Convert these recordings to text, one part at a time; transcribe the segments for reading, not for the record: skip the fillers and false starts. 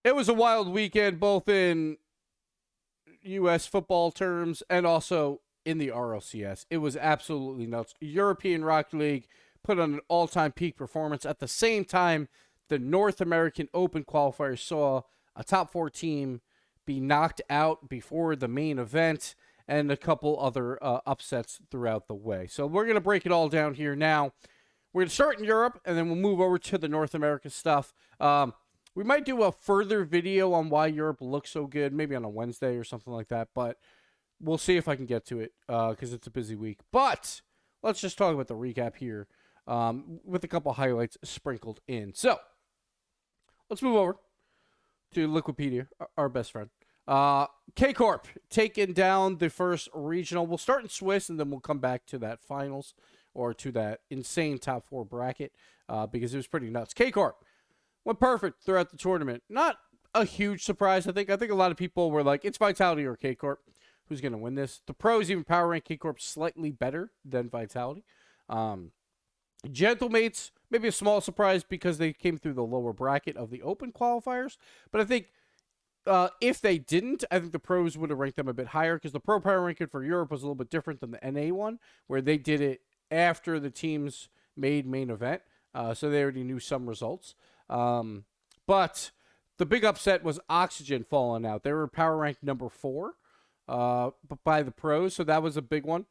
It was a wild weekend, both in U.S. football terms and also in the RLCS. It was absolutely nuts. European Rocket League put on an all-time peak performance. At the same time, the North American Open qualifiers saw a top 4 team be knocked out before the main event and a couple other upsets throughout the way. So we're going to break it all down here now. We're going to start in Europe, and then we'll move over to the North America stuff. We might do a further video on why Europe looks so good, maybe on a Wednesday or something like that, but we'll see if I can get to it because it's a busy week. But let's just talk about the recap here with a couple highlights sprinkled in. So let's move over to Liquipedia, our best friend. K-Corp taking down the first regional. We'll start in Swiss, and then we'll come back to that finals or to that insane top 4 bracket because it was pretty nuts. K-Corp went perfect throughout the tournament. Not a huge surprise, I think. I think a lot of people were like, it's Vitality or K-Corp. Who's going to win this? The pros even power rank K-Corp slightly better than Vitality. Gentlemates, maybe a small surprise because they came through the lower bracket of the Open qualifiers. But I think if they didn't, I think the pros would have ranked them a bit higher because the pro power ranking for Europe was a little bit different than the NA one, where they did it after the teams made main event. So they already knew some results. But the big upset was Oxygen falling out. They were power ranked number 4 by the pros, so that was a big one.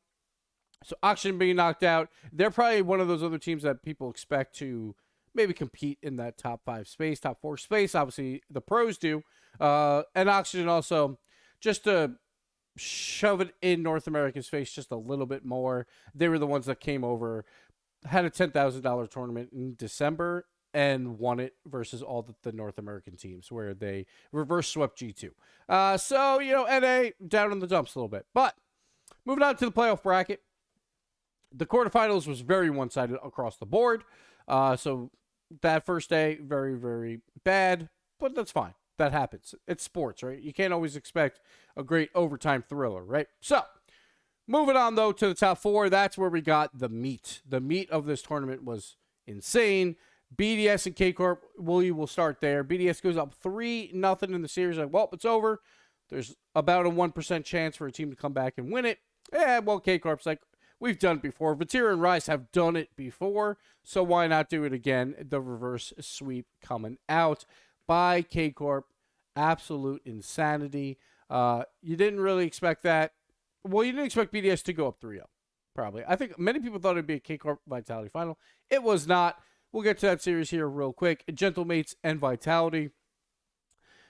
So Oxygen being knocked out, they're probably one of those other teams that people expect to maybe compete in that top 5 space, top 4 space. Obviously, the pros do. And Oxygen also, just to shove it in North America's face just a little bit more, they were the ones that came over, had a $10,000 tournament in December, and won it versus all the North American teams where they reverse swept G2. So, NA down in the dumps a little bit. But moving on to the playoff bracket, the quarterfinals was very one-sided across the board. So that first day, very, very bad, but that's fine. That happens. It's sports, right? You can't always expect a great overtime thriller, right? So moving on, though, to the top 4, that's where we got the meat. The meat of this tournament was insane. BDS and K-Corp, we'll start there. BDS goes up 3-0 in the series. Like, well, it's over. There's about a 1% chance for a team to come back and win it. Well, K-Corp's like, we've done it before. Vatira and Rice have done it before, so why not do it again? The reverse sweep coming out by K-Corp. Absolute insanity. You didn't really expect that. Well, you didn't expect BDS to go up 3-0, probably. I think many people thought it'd be a K-Corp Vitality final. It was not. We'll get to that series here real quick. Gentlemates and Vitality.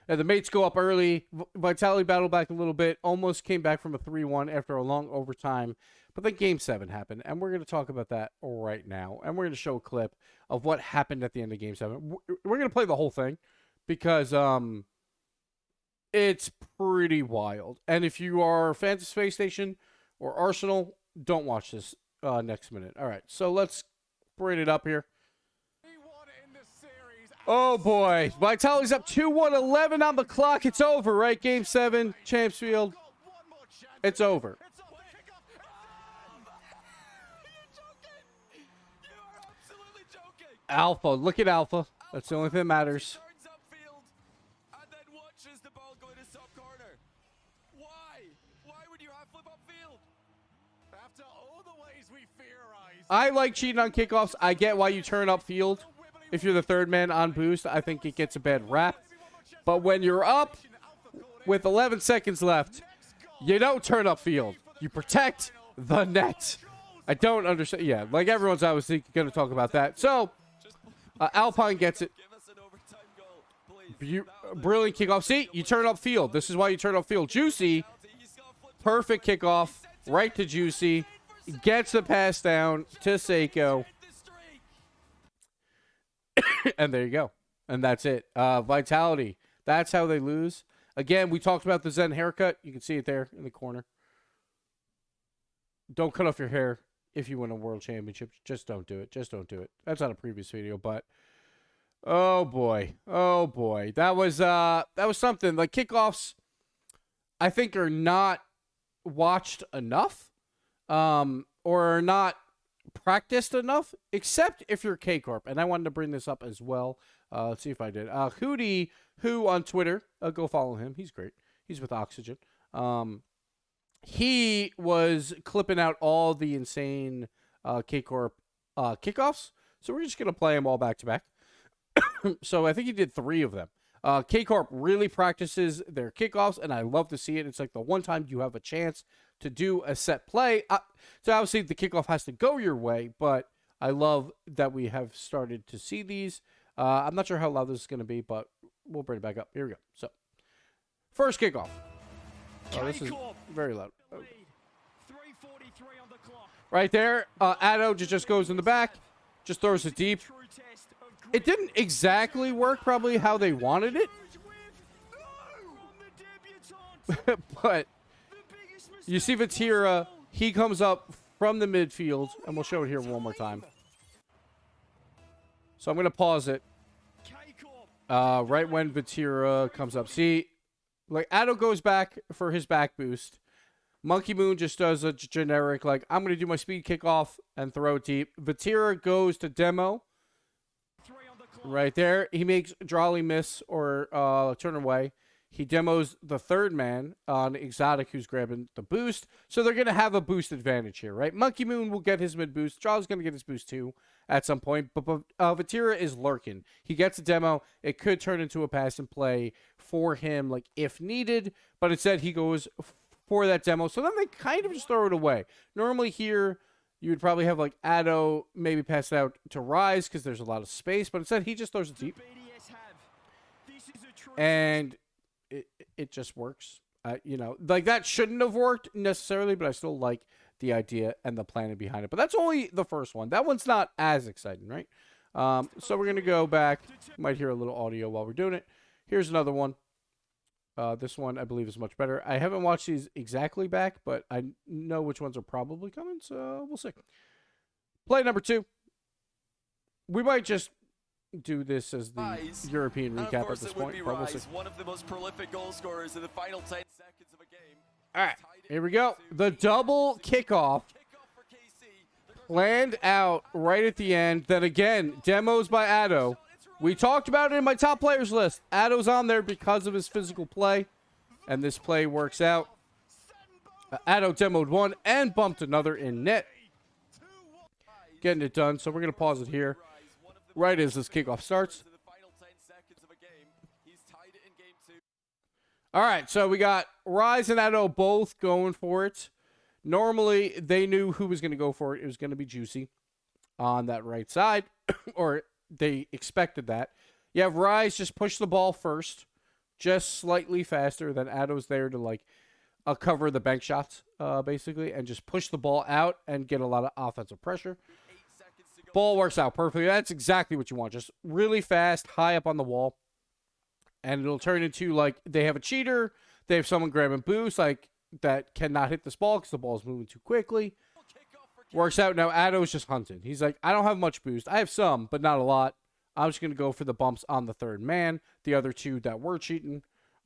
The mates go up early. Vitality battled back a little bit. Almost came back from a 3-1 after a long overtime. But then Game 7 happened, and we're going to talk about that right now. And we're going to show a clip of what happened at the end of Game 7. We're going to play the whole thing because it's pretty wild. And if you are fans of Space Station or Arsenal, don't watch this next minute. All right, so let's bring it up here. Oh, boy. Vitality's up 2-1, 11 on the clock. It's over, right? Game 7, Champs Field. It's over. Alpha. Look at Alpha. That's the only thing that matters. I like cheating on kickoffs. I get why you turn up field. If you're the third man on boost, I think it gets a bad rap. But when you're up with 11 seconds left, you don't turn up field. You protect the net. I don't understand. Yeah, like everyone's obviously going to talk about that. So, Alpine gets it. Brilliant kickoff. See, you turn up field. This is why you turn up field. Juicy, perfect kickoff, right to Juicy. Gets the pass down to Seiko. And there you go. And that's it. Vitality. That's how they lose. Again, we talked about the Zen haircut. You can see it there in the corner. Don't cut off your hair if you win a world championship. Just don't do it. Just don't do it. That's on a previous video, but oh boy. Oh boy. That was something. Like kickoffs, I think are not watched enough. Or are not practiced enough, except if you're K-Corp. And I wanted to bring this up as well. Let's see if I did. Hootie who on Twitter, go follow him. He's great. He's with Oxygen. He was clipping out all the insane K-Corp kickoffs. So we're just going to play them all back to back. So I think he did 3 of them. K-Corp really practices their kickoffs, and I love to see it. It's like the one time you have a chance to do a set play. So obviously the kickoff has to go your way, but I love that we have started to see these. I'm not sure how loud this is going to be, but we'll bring it back up. Here we go. So, first kickoff. Oh, this is very loud. Okay. Right there, Addo just goes in the back, just throws it deep. It didn't exactly work probably how they wanted it. But you see Vatira, he comes up from the midfield, and we'll show it here one more time. So I'm going to pause it. Right when Vatira comes up. See, like Addo goes back for his back boost. Monkey Moon just does a generic, like, I'm going to do my speed kickoff and throw it deep. Vatira goes to demo. Right there. He makes Drawley miss or turn away. He demos the third man on Exotic, who's grabbing the boost. So they're going to have a boost advantage here, right? Monkey Moon will get his mid boost. Drawley's going to get his boost too at some point. But Vatira is lurking. He gets a demo. It could turn into a pass and play for him, like, if needed. But instead, he goes for that demo. So then they kind of just throw it away. Normally here, you would probably have, like, Addo maybe pass it out to Rise because there's a lot of space. But instead, he just throws it deep. And it just works. You know, like, that shouldn't have worked necessarily, but I still like the idea and the planning behind it. But that's only the first one. That one's not as exciting, right? So we're going to go back. You might hear a little audio while we're doing it. Here's another one. This one, I believe, is much better. I haven't watched these exactly back, but I know which ones are probably coming, so we'll see. Play number 2. We might just do this as the European recap at this point. We'll see. One of the most prolific goal scorers in the final 10 seconds of a game. All right, here we go. The double kickoff planned out right at the end. Then again, demos by Addo. We talked about it in my top players list. Addo's on there because of his physical play, and this play works out. Addo demoed one and bumped another in net. Getting it done, so we're going to pause it here right as this kickoff starts. All right, so we got Rise and Addo both going for it. Normally, they knew who was going to go for it. It was going to be Juicy on that right side, or they expected that. You have Rise just push the ball first, just slightly faster than Addo's there to, like, cover the bank shots, basically, and just push the ball out and get a lot of offensive pressure. Ball works out perfectly. That's exactly what you want. Just really fast, high up on the wall. And it'll turn into, like, they have a cheater. They have someone grabbing boost, like, that cannot hit this ball because the ball's moving too quickly. Works out. Now, Addo's just hunting. He's like, I don't have much boost. I have some, but not a lot. I'm just going to go for the bumps on the third man. The other two that were cheating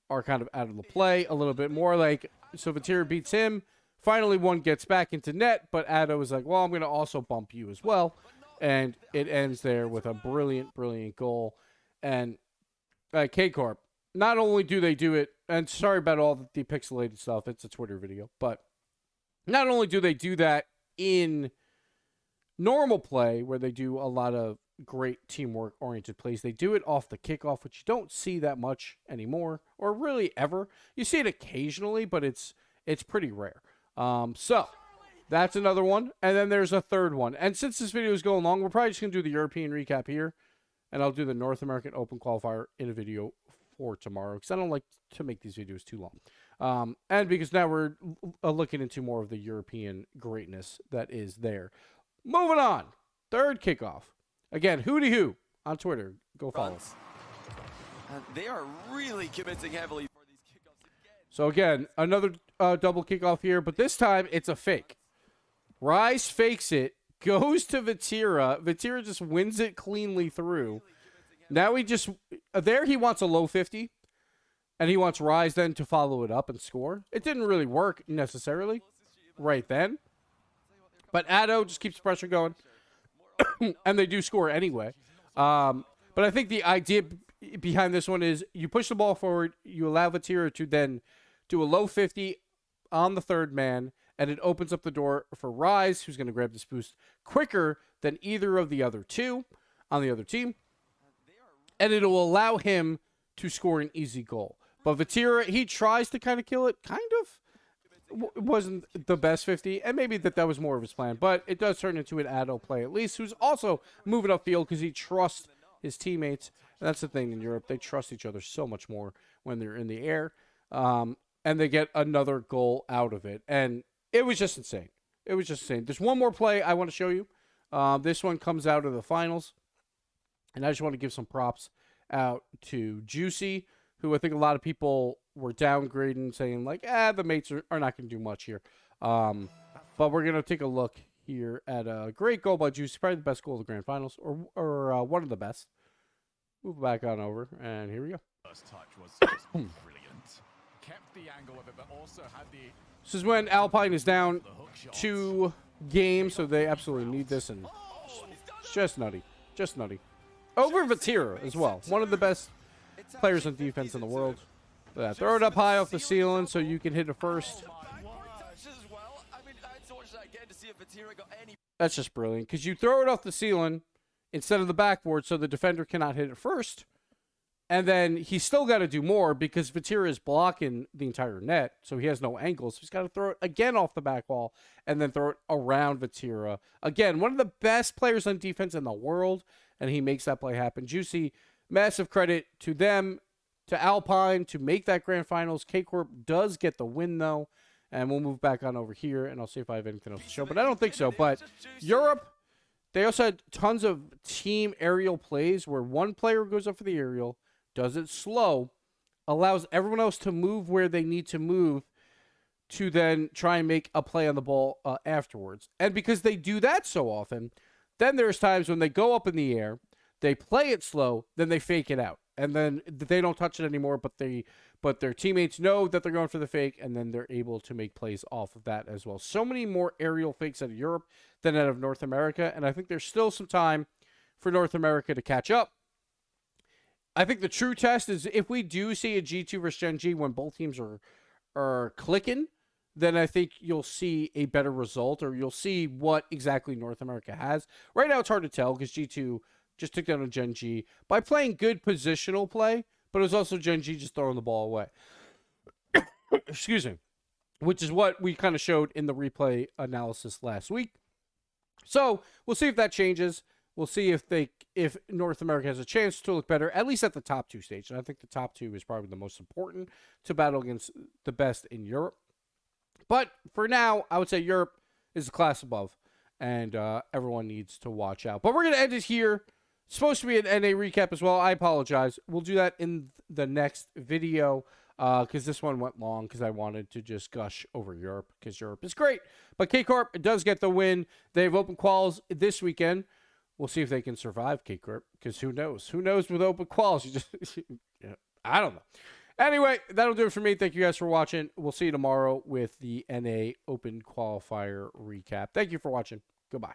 are kind of out of the play a little bit more. Like, so Vatira beats him. Finally, one gets back into net, but Addo is like, well, I'm going to also bump you as well. And it ends there with a brilliant, brilliant goal. And K-Corp, not only do they do it, and sorry about all the depixelated stuff, it's a Twitter video, but not only do they do that in normal play where they do a lot of great teamwork-oriented plays, they do it off the kickoff, which you don't see that much anymore, or really ever. You see it occasionally, but it's pretty rare. So that's another one, and then there's a third one. And since this video is going long, we're probably just going to do the European recap here, and I'll do the North American Open qualifier in a video for tomorrow, because I don't like to make these videos too long. And because now we're looking into more of the European greatness that is there. Moving on. Third kickoff. Again, Hootie Hoo on Twitter. Go follow. They are really committing heavily for these kickoffs again. So again, another double kickoff here, but this time it's a fake. Rise fakes it, goes to Vatira. Vatira just wins it cleanly through. Now he just, there he wants a low 50, and he wants Rise then to follow it up and score. It didn't really work necessarily right then, but Addo just keeps the pressure going, and they do score anyway. But I think the idea behind this one is you push the ball forward, you allow Vatira to then do a low 50 on the third man, and it opens up the door for Rise, who's going to grab this boost quicker than either of the other two on the other team, and it'll allow him to score an easy goal. But Vatira, he tries to kind of kill it, kind of. Wasn't the best 50, and maybe that was more of his plan, but it does turn into an Addo play at least, who's also moving upfield because he trusts his teammates. And that's the thing in Europe. They trust each other so much more when they're in the air, and they get another goal out of it. And it was just insane. It was just insane. There's one more play I want to show you. This one comes out of the finals, and I just want to give some props out to Juicy, who I think a lot of people were downgrading, saying like, the mates are not going to do much here. But we're going to take a look here at a great goal by Juicy, probably the best goal of the grand finals, or one of the best. Move back on over, and here we go. First touch was brilliant. Kept the angle of it, but also had the... This is when Alpine is down 2 games, so they absolutely need this, and it's just nutty. Just nutty. Over Vatira as well. One of the best players on defense in the world. Throw it up high off the ceiling so you can hit it first. That's just brilliant, because you throw it off the ceiling instead of the backboard so the defender cannot hit it first. And then he's still got to do more because Vatira is blocking the entire net, so he has no angles. So he's got to throw it again off the back wall and then throw it around Vatira. Again, one of the best players on defense in the world, and he makes that play happen. Juicy, massive credit to them, to Alpine, to make that grand finals. K-Corp does get the win, though. And we'll move back on over here, and I'll see if I have anything else to show. But I don't think so. But Europe, they also had tons of team aerial plays where one player goes up for the aerial, does it slow, allows everyone else to move where they need to move to then try and make a play on the ball afterwards. And because they do that so often, then there's times when they go up in the air, they play it slow, then they fake it out. And then they don't touch it anymore, but their teammates know that they're going for the fake, and then they're able to make plays off of that as well. So many more aerial fakes out of Europe than out of North America, and I think there's still some time for North America to catch up. I think the true test is if we do see a G2 versus Gen G when both teams are clicking, then I think you'll see a better result, or you'll see what exactly North America has. Right now it's hard to tell because G2 just took down a Gen G by playing good positional play, but it was also Gen G just throwing the ball away. Excuse me. Which is what we kind of showed in the replay analysis last week. So we'll see if that changes. We'll see if North America has a chance to look better, at least at the top 2 stage. And I think the top 2 is probably the most important to battle against the best in Europe. But for now, I would say Europe is a class above, and everyone needs to watch out. But we're going to end it here. It's supposed to be an NA recap as well. I apologize. We'll do that in the next video because this one went long because I wanted to just gush over Europe because Europe is great. But K-Corp does get the win. They have open quals this weekend. We'll see if they can survive K-Corp, because who knows? Who knows with open quals? I don't know. Anyway, that'll do it for me. Thank you guys for watching. We'll see you tomorrow with the NA Open Qualifier recap. Thank you for watching. Goodbye.